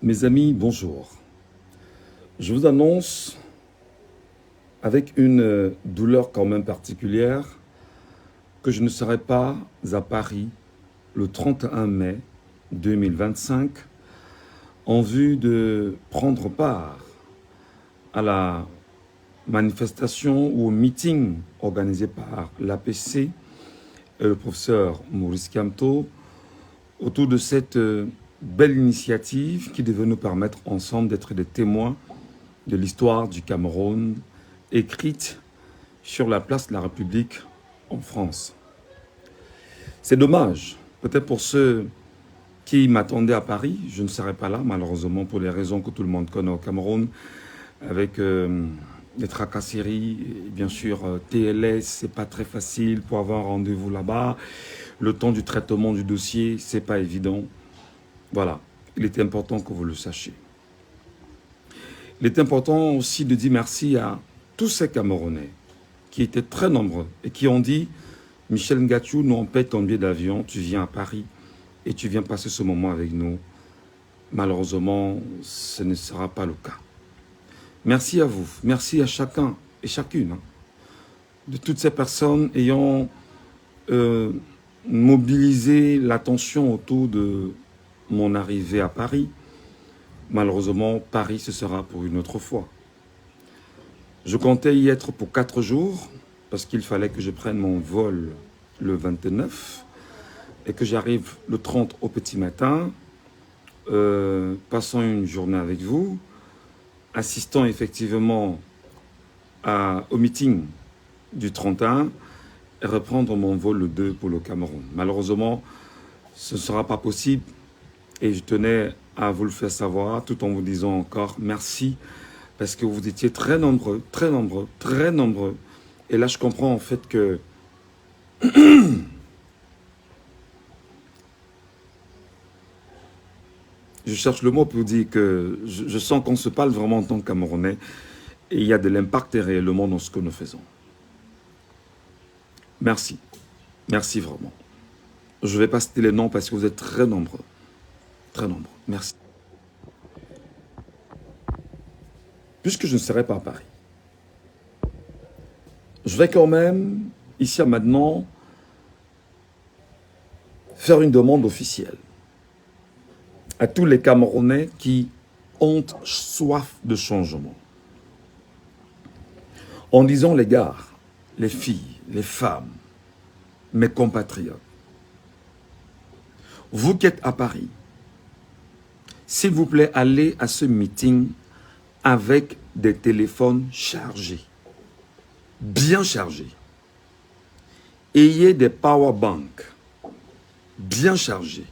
Mes amis, bonjour. Je vous annonce, avec une douleur quand même particulière, que je ne serai pas à Paris le 31 mai 2025 en vue de prendre part à la manifestation ou au meeting organisé par l'APC et le professeur Maurice Kamto autour de cette belle initiative qui devait nous permettre ensemble d'être des témoins de l'histoire du Cameroun écrite sur la place de la République en France. C'est dommage, peut-être pour ceux qui m'attendaient à Paris, je ne serai pas là malheureusement pour les raisons que tout le monde connaît au Cameroun, avec les tracasseries, et bien sûr TLS, c'est pas très facile pour avoir un rendez-vous là-bas. Le temps du traitement du dossier, c'est pas évident. Voilà, il est important que vous le sachiez. Il est important aussi de dire merci à tous ces Camerounais qui étaient très nombreux et qui ont dit « Michel Ngathou, nous on paie ton billet d'avion, tu viens à Paris et tu viens passer ce moment avec nous. » Malheureusement, ce ne sera pas le cas. Merci à vous, merci à chacun et chacune de toutes ces personnes ayant mobilisé l'attention autour de mon arrivée à Paris. Malheureusement, Paris, ce sera pour une autre fois. Je comptais y être pour 4 jours, parce qu'il fallait que je prenne mon vol le 29 et que j'arrive le 30 au petit matin, passant une journée avec vous, assistant effectivement au meeting du 31 et reprendre mon vol le 2 pour le Cameroun. Malheureusement, ce ne sera pas possible et je tenais à vous le faire savoir tout en vous disant encore merci parce que vous étiez très nombreux, très nombreux, très nombreux. Et là, je comprends en fait que je cherche le mot pour dire que je sens qu'on se parle vraiment en tant que Camerounais et il y a de l'impact réellement dans ce que nous faisons. Merci. Merci vraiment. Je ne vais pas citer les noms parce que vous êtes très nombreux. Très nombreux. Merci. Puisque je ne serai pas à Paris, je vais quand même, ici à maintenant, faire une demande officielle à tous les Camerounais qui ont soif de changement. En disant les gars, les filles, les femmes, mes compatriotes, vous qui êtes à Paris, s'il vous plaît, allez à ce meeting avec des téléphones chargés, bien chargés. Ayez des power banks bien chargés.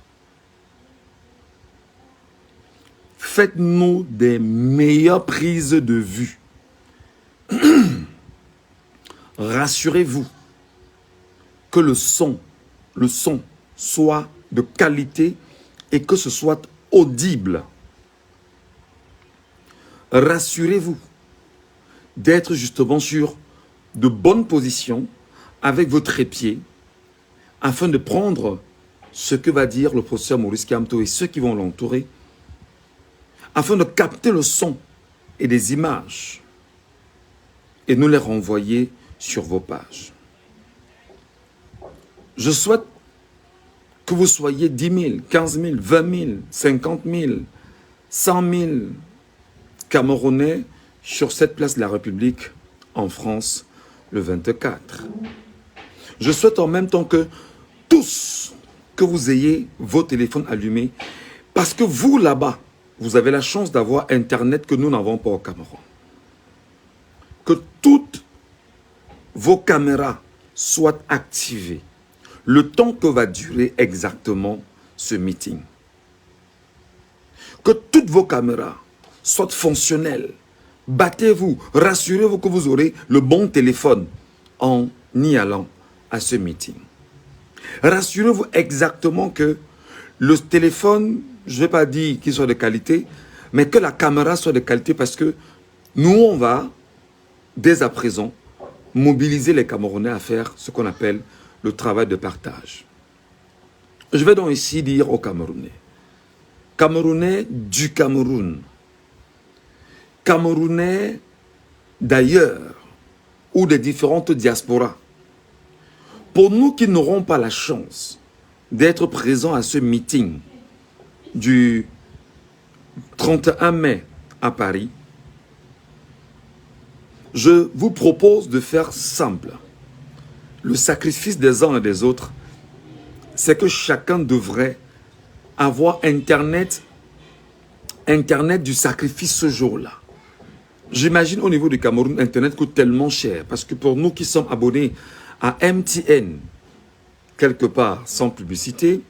Faites-nous des meilleures prises de vue. Rassurez-vous que le son soit de qualité et que ce soit audible. Rassurez-vous d'être justement sur de bonnes positions avec vos trépieds afin de prendre ce que va dire le professeur Maurice Kamto et ceux qui vont l'entourer afin de capter le son et des images et nous les renvoyer sur vos pages. Je souhaite que vous soyez 10 000, 15 000, 20 000, 50 000, 100 000 Camerounais sur cette place de la République en France le 24. Je souhaite en même temps que tous, que vous ayez vos téléphones allumés parce que vous là-bas, vous avez la chance d'avoir Internet que nous n'avons pas au Cameroun. Que toutes vos caméras soient activées le temps que va durer exactement ce meeting. Que toutes vos caméras soient fonctionnelles. Battez-vous, rassurez-vous que vous aurez le bon téléphone en y allant à ce meeting. Rassurez-vous exactement que le téléphone, je ne vais pas dire qu'il soit de qualité, mais que la caméra soit de qualité parce que nous, on va, dès à présent, mobiliser les Camerounais à faire ce qu'on appelle le travail de partage. Je vais donc ici dire aux Camerounais Camerounais du Cameroun, Camerounais d'ailleurs ou des différentes diasporas. Pour nous qui n'aurons pas la chance d'être présents à ce meeting du 31 mai à Paris, je vous propose de faire simple. Le sacrifice des uns et des autres, c'est que chacun devrait avoir Internet du sacrifice ce jour-là. J'imagine au niveau du Cameroun, Internet coûte tellement cher parce que pour nous qui sommes abonnés à MTN, quelque part sans publicité,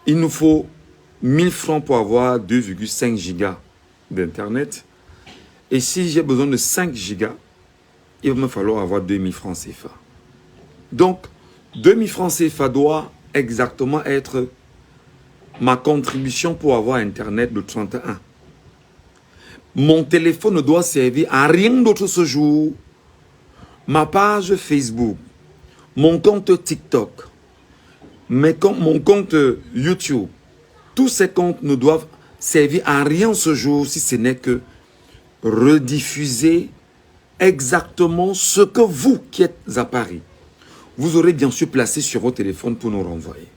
il nous faut 1000 francs pour avoir 2,5 gigas d'Internet. Et si j'ai besoin de 5 gigas, il va me falloir avoir 2000 francs CFA. Donc, 2000 francs CFA doit exactement être ma contribution pour avoir Internet de 31. Mon téléphone ne doit servir à rien d'autre ce jour. Ma page Facebook, mon compte TikTok, mon compte YouTube, tous ces comptes ne doivent servir à rien ce jour si ce n'est que rediffuser exactement ce que vous qui êtes à Paris, vous aurez bien sûr placé sur vos téléphones pour nous renvoyer.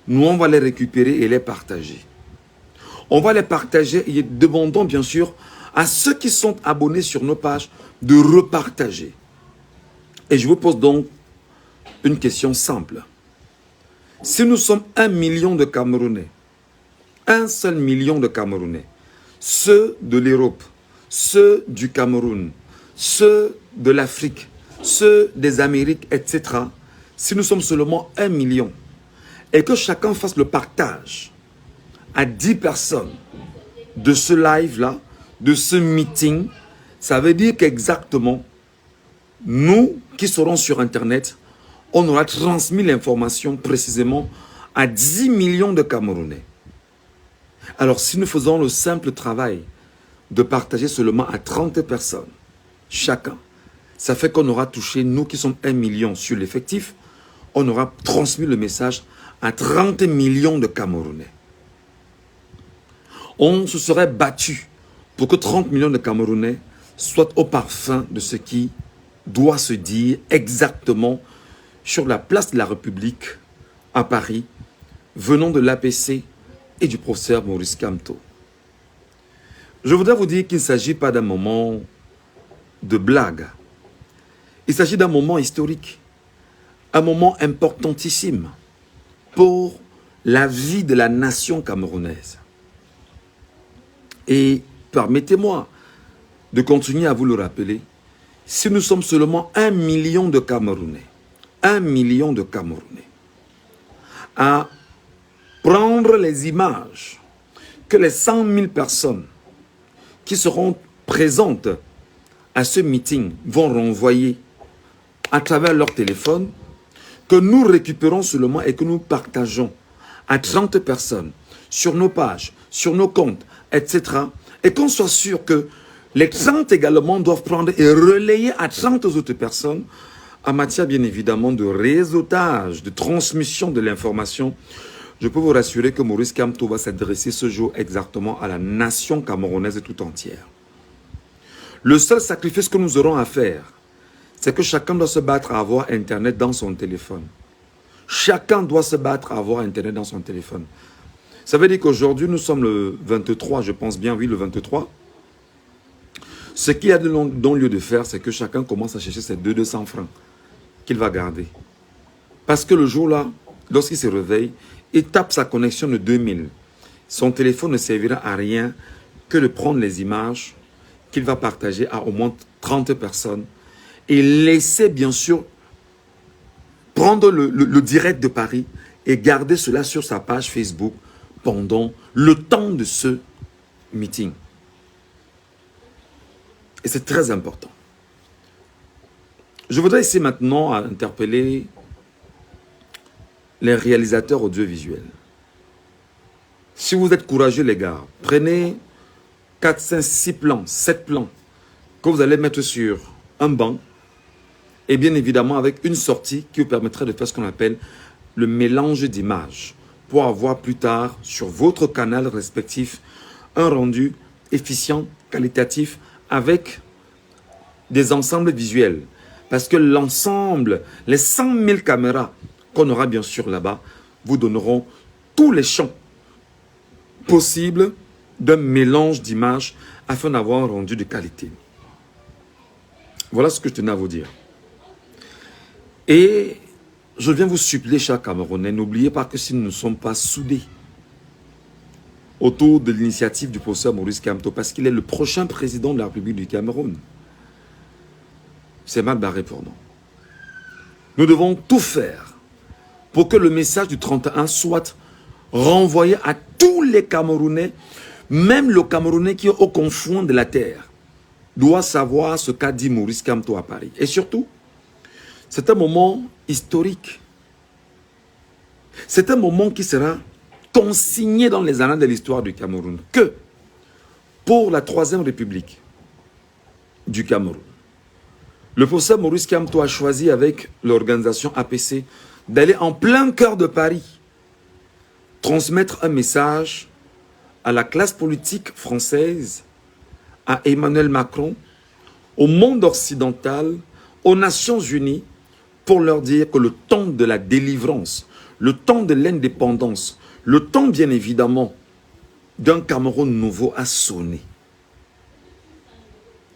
Nous, on va les récupérer et les partager. On va les partager et demandons bien sûr à ceux qui sont abonnés sur nos pages de repartager. Et je vous pose donc une question simple. Si nous sommes 1 million de Camerounais, un seul million de Camerounais, ceux de l'Europe, ceux du Cameroun, ceux de l'Afrique, ceux des Amériques, etc. Si nous sommes seulement 1 million et que chacun fasse le partage à 10 personnes de ce live-là, de ce meeting, ça veut dire qu'exactement, nous qui serons sur Internet, on aura transmis l'information précisément à 10 millions de Camerounais. Alors si nous faisons le simple travail de partager seulement à 30 personnes, chacun, ça fait qu'on aura touché, nous qui sommes 1 million sur l'effectif, on aura transmis le message à 30 millions de Camerounais. On se serait battu pour que 30 millions de Camerounais soient au parfum de ce qui doit se dire exactement sur la place de la République à Paris, venant de l'APC et du professeur Maurice Kamto. Je voudrais vous dire qu'il ne s'agit pas d'un moment de blague. Il s'agit d'un moment historique, un moment importantissime pour la vie de la nation camerounaise. Et permettez-moi de continuer à vous le rappeler, si nous sommes seulement 1 million de Camerounais, 1 million de Camerounais, à prendre les images que les 100 000 personnes qui seront présentes à ce meeting vont renvoyer à travers leur téléphone, que nous récupérons seulement et que nous partageons à 30 personnes sur nos pages, sur nos comptes, etc. Et qu'on soit sûr que les 30 également doivent prendre et relayer à 30 autres personnes en matière bien évidemment de réseautage, de transmission de l'information. Je peux vous rassurer que Maurice Kamto va s'adresser ce jour exactement à la nation camerounaise tout entière. Le seul sacrifice que nous aurons à faire, c'est que chacun doit se battre à avoir Internet dans son téléphone. Chacun doit se battre à avoir Internet dans son téléphone. Ça veut dire qu'aujourd'hui, nous sommes le 23, je pense bien, oui, le 23. Ce qu'il y a de lieu de faire, c'est que chacun commence à chercher ses 200 francs qu'il va garder. Parce que le jour-là, lorsqu'il se réveille, il tape sa connexion de 2000. Son téléphone ne servira à rien que de prendre les images qu'il va partager à au moins 30 personnes et laisser bien sûr prendre le direct de Paris et garder cela sur sa page Facebook pendant le temps de ce meeting. Et c'est très important. Je voudrais ici maintenant interpeller les réalisateurs audiovisuels. Si vous êtes courageux les gars, prenez 4, 5, 6 plans, 7 plans que vous allez mettre sur un banc et bien évidemment avec une sortie qui vous permettrait de faire ce qu'on appelle le mélange d'images pour avoir plus tard sur votre canal respectif un rendu efficient, qualitatif, avec des ensembles visuels. Parce que l'ensemble, les 100 000 caméras qu'on aura bien sûr là-bas, vous donneront tous les champs possibles d'un mélange d'images afin d'avoir un rendu de qualité. Voilà ce que je tenais à vous dire. Et je viens vous supplier, chers Camerounais, n'oubliez pas que si nous ne sommes pas soudés autour de l'initiative du professeur Maurice Kamto, parce qu'il est le prochain président de la République du Cameroun, c'est mal barré pour nous. Nous devons tout faire pour que le message du 31 soit renvoyé à tous les Camerounais, même le Camerounais qui est au confond de la terre, doit savoir ce qu'a dit Maurice Kamto à Paris. Et surtout, c'est un moment historique. C'est un moment qui sera consigné dans les annales de l'histoire du Cameroun. Que pour la Troisième République du Cameroun, le professeur Maurice Kamto a choisi avec l'organisation APC d'aller en plein cœur de Paris transmettre un message à la classe politique française, à Emmanuel Macron, au monde occidental, aux Nations Unies, pour leur dire que le temps de la délivrance, le temps de l'indépendance, le temps bien évidemment d'un Cameroun nouveau a sonné.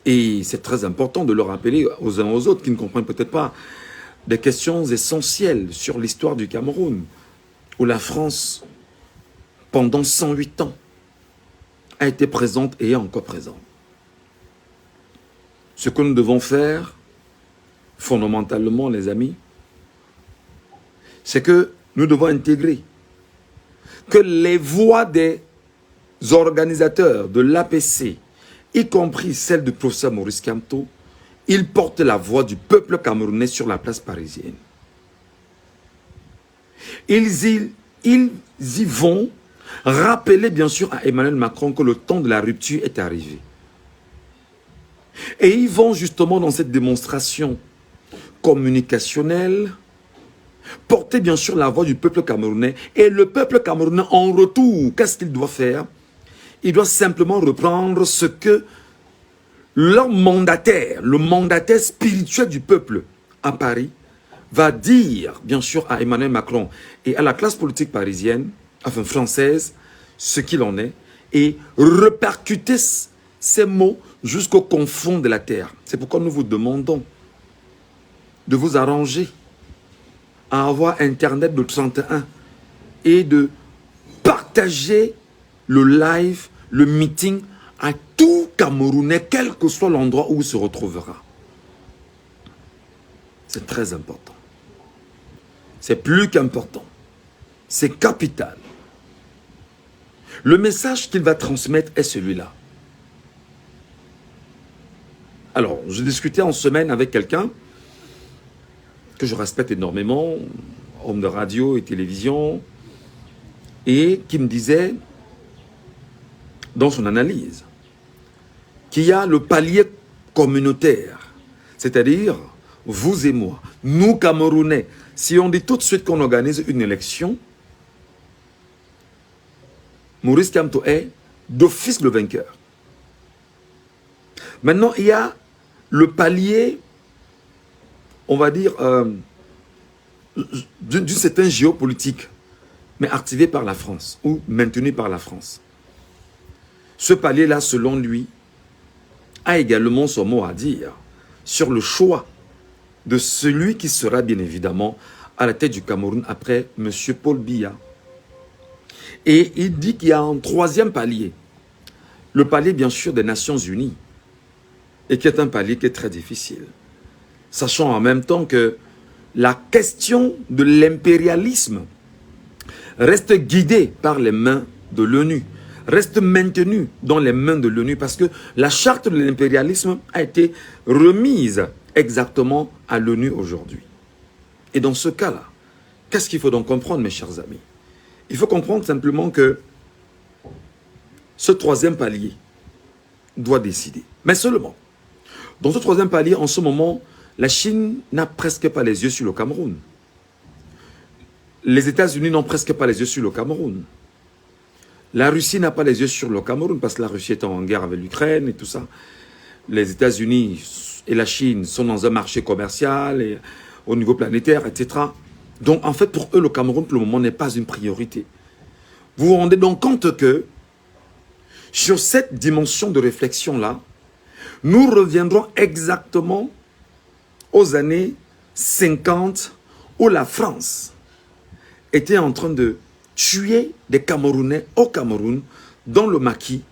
Et c'est très important de le rappeler aux uns aux autres qui ne comprennent peut-être pas des questions essentielles sur l'histoire du Cameroun, où la France, pendant 108 ans, a été présente et est encore présente. Ce que nous devons faire, fondamentalement, les amis, c'est que nous devons intégrer que les voix des organisateurs de l'APC, y compris celle du professeur Maurice Kamto, ils portent la voix du peuple camerounais sur la place parisienne. Ils y vont rappeler bien sûr à Emmanuel Macron que le temps de la rupture est arrivé. Et ils vont justement dans cette démonstration communicationnelle porter bien sûr la voix du peuple camerounais. Et le peuple camerounais en retour, qu'est-ce qu'il doit faire? Il doit simplement reprendre ce que leur mandataire, le mandataire spirituel du peuple à Paris, va dire bien sûr à Emmanuel Macron et à la classe politique parisienne, enfin française, ce qu'il en est, et répercuter ces mots jusqu'au confond de la terre. C'est pourquoi nous vous demandons de vous arranger à avoir Internet de 31 et de partager le live, le meeting à tout Camerounais, quel que soit l'endroit où il se retrouvera. C'est très important. C'est plus qu'important. C'est capital. Le message qu'il va transmettre est celui-là. Alors, je discutais en semaine avec quelqu'un que je respecte énormément, homme de radio et télévision, et qui me disait, dans son analyse, qu'il y a le palier communautaire, c'est-à-dire vous et moi, nous Camerounais. Si on dit tout de suite qu'on organise une élection, Maurice Kamto est d'office le vainqueur. Maintenant, il y a le palier, on va dire, d'une certaine géopolitique, mais activé par la France, ou maintenu par la France. Ce palier-là, selon lui, a également son mot à dire sur le choix de celui qui sera bien évidemment à la tête du Cameroun après M. Paul Biya. Et il dit qu'il y a un troisième palier, le palier bien sûr des Nations Unies, et qui est un palier qui est très difficile. Sachant en même temps que la question de l'impérialisme reste guidée par les mains de l'ONU, reste maintenue dans les mains de l'ONU, parce que la charte de l'impérialisme a été remise exactement à l'ONU aujourd'hui. Et dans ce cas-là, qu'est-ce qu'il faut donc comprendre, mes chers amis? Il faut comprendre simplement que ce troisième palier doit décider. Mais seulement, dans ce troisième palier, en ce moment, la Chine n'a presque pas les yeux sur le Cameroun. les États-Unis n'ont presque pas les yeux sur le Cameroun. La Russie n'a pas les yeux sur le Cameroun parce que la Russie est en guerre avec l'Ukraine et tout ça. Les États-Unis et la Chine sont dans un marché commercial et au niveau planétaire, etc. Donc, en fait, pour eux, le Cameroun, pour le moment, n'est pas une priorité. Vous vous rendez donc compte que sur cette dimension de réflexion-là, nous reviendrons exactement aux années 50 où la France était en train de tuer des Camerounais au Cameroun dans le maquis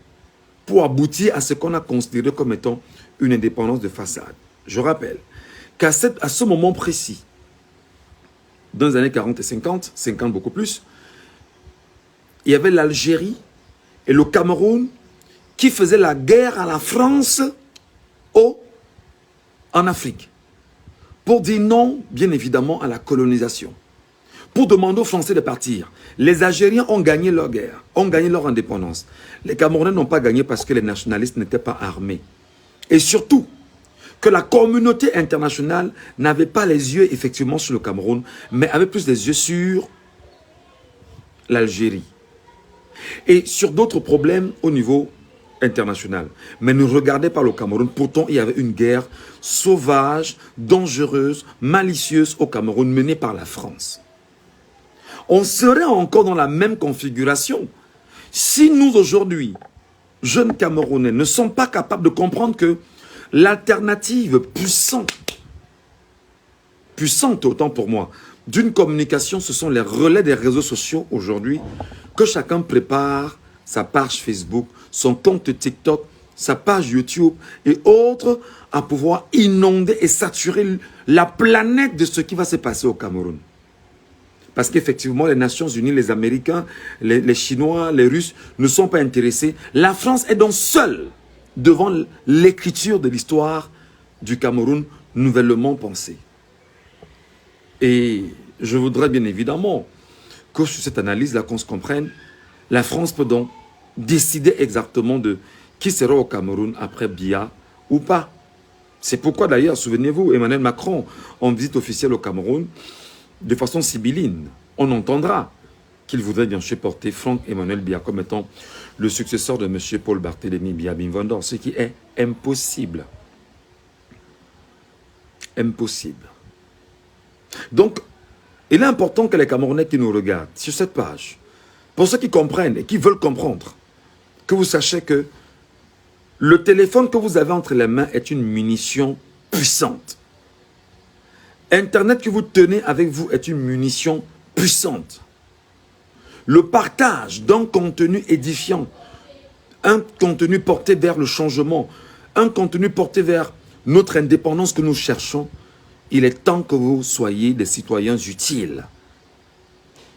pour aboutir à ce qu'on a considéré comme étant une indépendance de façade. Je rappelle qu'à ce moment précis, dans les années 40 et 50, 50 beaucoup plus, il y avait l'Algérie et le Cameroun qui faisaient la guerre à la France en Afrique. Pour dire non, bien évidemment, à la colonisation. Pour demander aux Français de partir. Les Algériens ont gagné leur guerre, ont gagné leur indépendance. Les Camerounais n'ont pas gagné parce que les nationalistes n'étaient pas armés. Et surtout, que la communauté internationale n'avait pas les yeux effectivement sur le Cameroun, mais avait plus les yeux sur l'Algérie. Et sur d'autres problèmes au niveau international. Mais ne regardez pas le Cameroun. Pourtant, il y avait une guerre sauvage, dangereuse, malicieuse au Cameroun menée par la France. On serait encore dans la même configuration si nous aujourd'hui, jeunes Camerounais, ne sommes pas capables de comprendre que l'alternative puissante autant pour moi, d'une communication, ce sont les relais des réseaux sociaux aujourd'hui, que chacun prépare sa page Facebook, son compte TikTok, sa page YouTube et autres, à pouvoir inonder et saturer la planète de ce qui va se passer au Cameroun. Parce qu'effectivement, les Nations Unies, les Américains, les Chinois, les Russes ne sont pas intéressés. La France est donc seule devant l'écriture de l'histoire du Cameroun nouvellement pensée. Et je voudrais bien évidemment que sur cette analyse-là, qu'on se comprenne, la France peut donc décider exactement de qui sera au Cameroun après Biya ou pas. C'est pourquoi d'ailleurs, souvenez-vous, Emmanuel Macron, en visite officielle au Cameroun, de façon sibylline, on entendra qu'il voudrait bien sûr porter Franck Emmanuel Biya comme étant le successeur de M. Paul Barthélémy Biya Bimvondor, ce qui est impossible. Impossible. Donc, il est important que les Camerounais qui nous regardent sur cette page, pour ceux qui comprennent et qui veulent comprendre, que vous sachiez que le téléphone que vous avez entre les mains est une munition puissante. Internet que vous tenez avec vous est une munition puissante. Le partage d'un contenu édifiant, un contenu porté vers le changement, un contenu porté vers notre indépendance que nous cherchons, il est temps que vous soyez des citoyens utiles.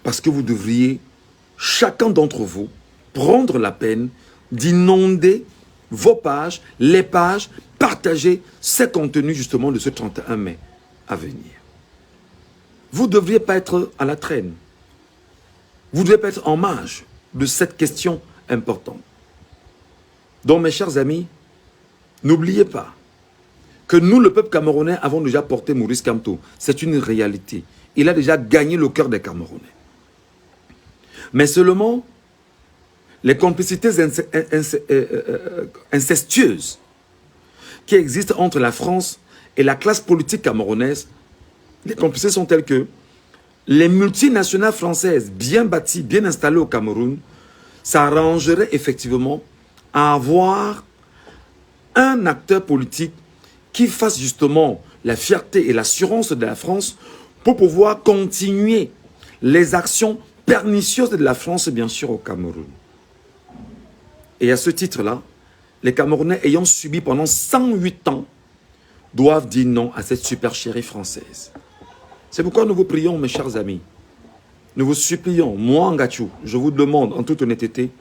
Parce que vous devriez, chacun d'entre vous, prendre la peine d'inonder vos pages, les pages, partager ces contenus justement de ce 31 mai à venir. Vous ne devriez pas être à la traîne. Vous ne devez pas être en marge de cette question importante. Donc mes chers amis, n'oubliez pas que nous, le peuple camerounais, avons déjà porté Maurice Kamto. C'est une réalité. Il a déjà gagné le cœur des Camerounais. Mais seulement, les complicités incestueuses qui existent entre la France et la classe politique camerounaise, les complicités sont telles que les multinationales françaises bien bâties, bien installées au Cameroun, s'arrangeraient effectivement à avoir un acteur politique qui fasse justement la fierté et l'assurance de la France pour pouvoir continuer les actions pernicieuses de la France, bien sûr, au Cameroun. Et à ce titre-là, les Camerounais ayant subi pendant 108 ans doivent dire non à cette supercherie française. C'est pourquoi nous vous prions, mes chers amis. Nous vous supplions, moi, Ngachou, je vous demande en toute honnêteté,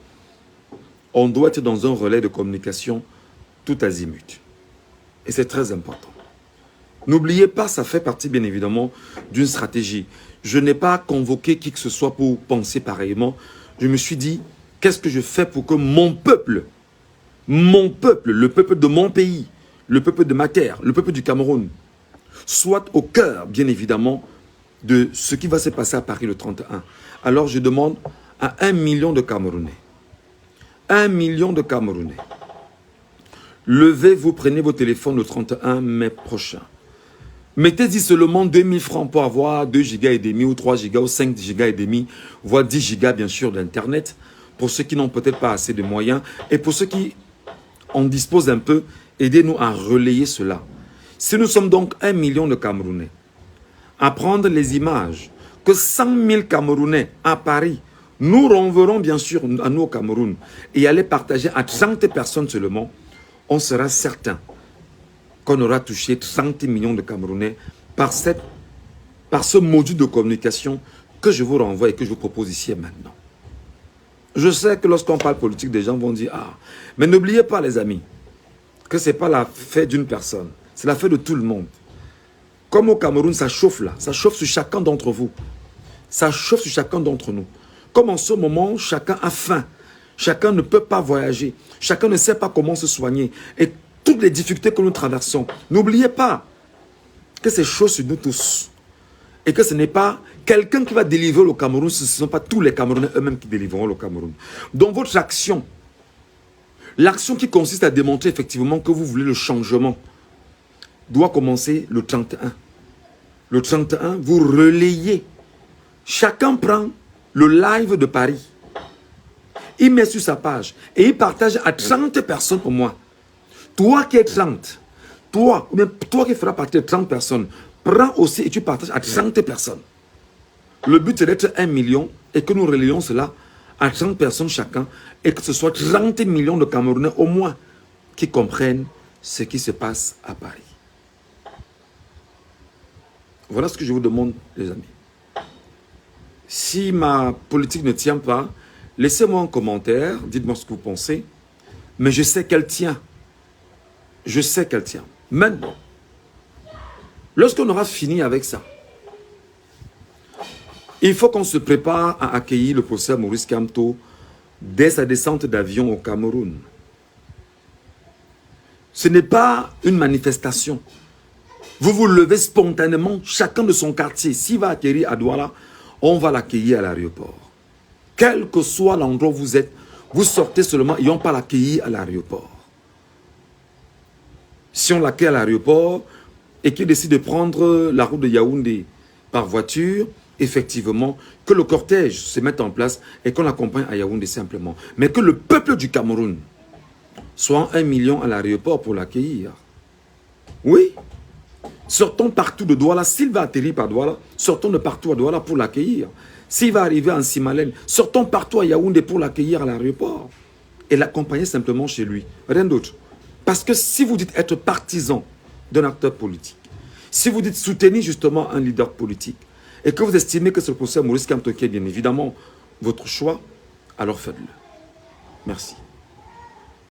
on doit être dans un relais de communication tout azimut. Et c'est très important. N'oubliez pas, ça fait partie bien évidemment d'une stratégie. Je n'ai pas convoqué qui que ce soit pour penser pareillement. Je me suis dit, qu'est-ce que je fais pour que mon peuple, le peuple de mon pays, le peuple de ma terre, le peuple du Cameroun, soit au cœur, bien évidemment, de ce qui va se passer à Paris le 31. Alors je demande à 1 million de Camerounais, 1 million de Camerounais, levez, vous prenez vos téléphones le 31 mai prochain. Mettez-y seulement 2000 francs pour avoir 2 gigas et demi ou 3 gigas ou 5 gigas et demi, voire 10 gigas bien sûr d'internet, pour ceux qui n'ont peut-être pas assez de moyens et pour ceux qui en disposent un peu, aidez-nous à relayer cela. Si nous sommes donc 1 million de Camerounais, à prendre les images que 100 000 Camerounais à Paris, nous renverrons bien sûr à nous au Cameroun et aller partager à 30 personnes seulement, on sera certain qu'on aura touché 30 millions de Camerounais par ce module de communication que je vous renvoie et que je vous propose ici et maintenant. Je sais que lorsqu'on parle politique, des gens vont dire « Ah, mais n'oubliez pas les amis, que ce n'est pas la fête d'une personne, c'est la fête de tout le monde. » Comme au Cameroun, ça chauffe là, ça chauffe sur chacun d'entre vous. Ça chauffe sur chacun d'entre nous. Comme en ce moment, chacun a faim. Chacun ne peut pas voyager. Chacun ne sait pas comment se soigner. Et toutes les difficultés que nous traversons, n'oubliez pas que c'est chaud sur nous tous. Et que ce n'est pas quelqu'un qui va délivrer le Cameroun, ce ne sont pas tous les Camerounais eux-mêmes qui délivreront le Cameroun. Donc votre action, l'action qui consiste à démontrer effectivement que vous voulez le changement, doit commencer le 31. Le 31, vous relayez. Chacun prend le live de Paris. Il met sur sa page et il partage à 30 personnes au moins. Toi qui es 30, toi qui feras partie de 30 personnes, prends aussi et tu partages à 30 personnes. Le but est d'être 1 million et que nous relayons cela à 30 personnes chacun et que ce soit 30 millions de Camerounais au moins qui comprennent ce qui se passe à Paris. Voilà ce que je vous demande, les amis. Si ma politique ne tient pas, laissez-moi un commentaire, dites-moi ce que vous pensez. Mais je sais qu'elle tient. Je sais qu'elle tient. Maintenant, lorsqu'on aura fini avec ça, il faut qu'on se prépare à accueillir le professeur Maurice Kamto dès sa descente d'avion au Cameroun. Ce n'est pas une manifestation. Vous vous levez spontanément, chacun de son quartier. S'il va atterrir à Douala, on va l'accueillir à l'aéroport. Quel que soit l'endroit où vous êtes, vous sortez seulement et on va l'accueillir à l'aéroport. Si on l'accueille à l'aéroport et qu'il décide de prendre la route de Yaoundé par voiture, effectivement, que le cortège se mette en place et qu'on l'accompagne à Yaoundé simplement. Mais que le peuple du Cameroun soit 1 million à l'aéroport pour l'accueillir. Oui. Sortons partout de Douala. S'il va atterrir par Douala, sortons de partout à Douala pour l'accueillir. S'il va arriver en Simalène, sortons partout à Yaoundé pour l'accueillir à l'aéroport. Et l'accompagner simplement chez lui. Rien d'autre. Parce que si vous dites être partisan d'un acteur politique, si vous dites soutenir justement un leader politique, et que vous estimez que c'est le professeur Maurice Kamto qui est bien évidemment votre choix, alors faites-le. Merci.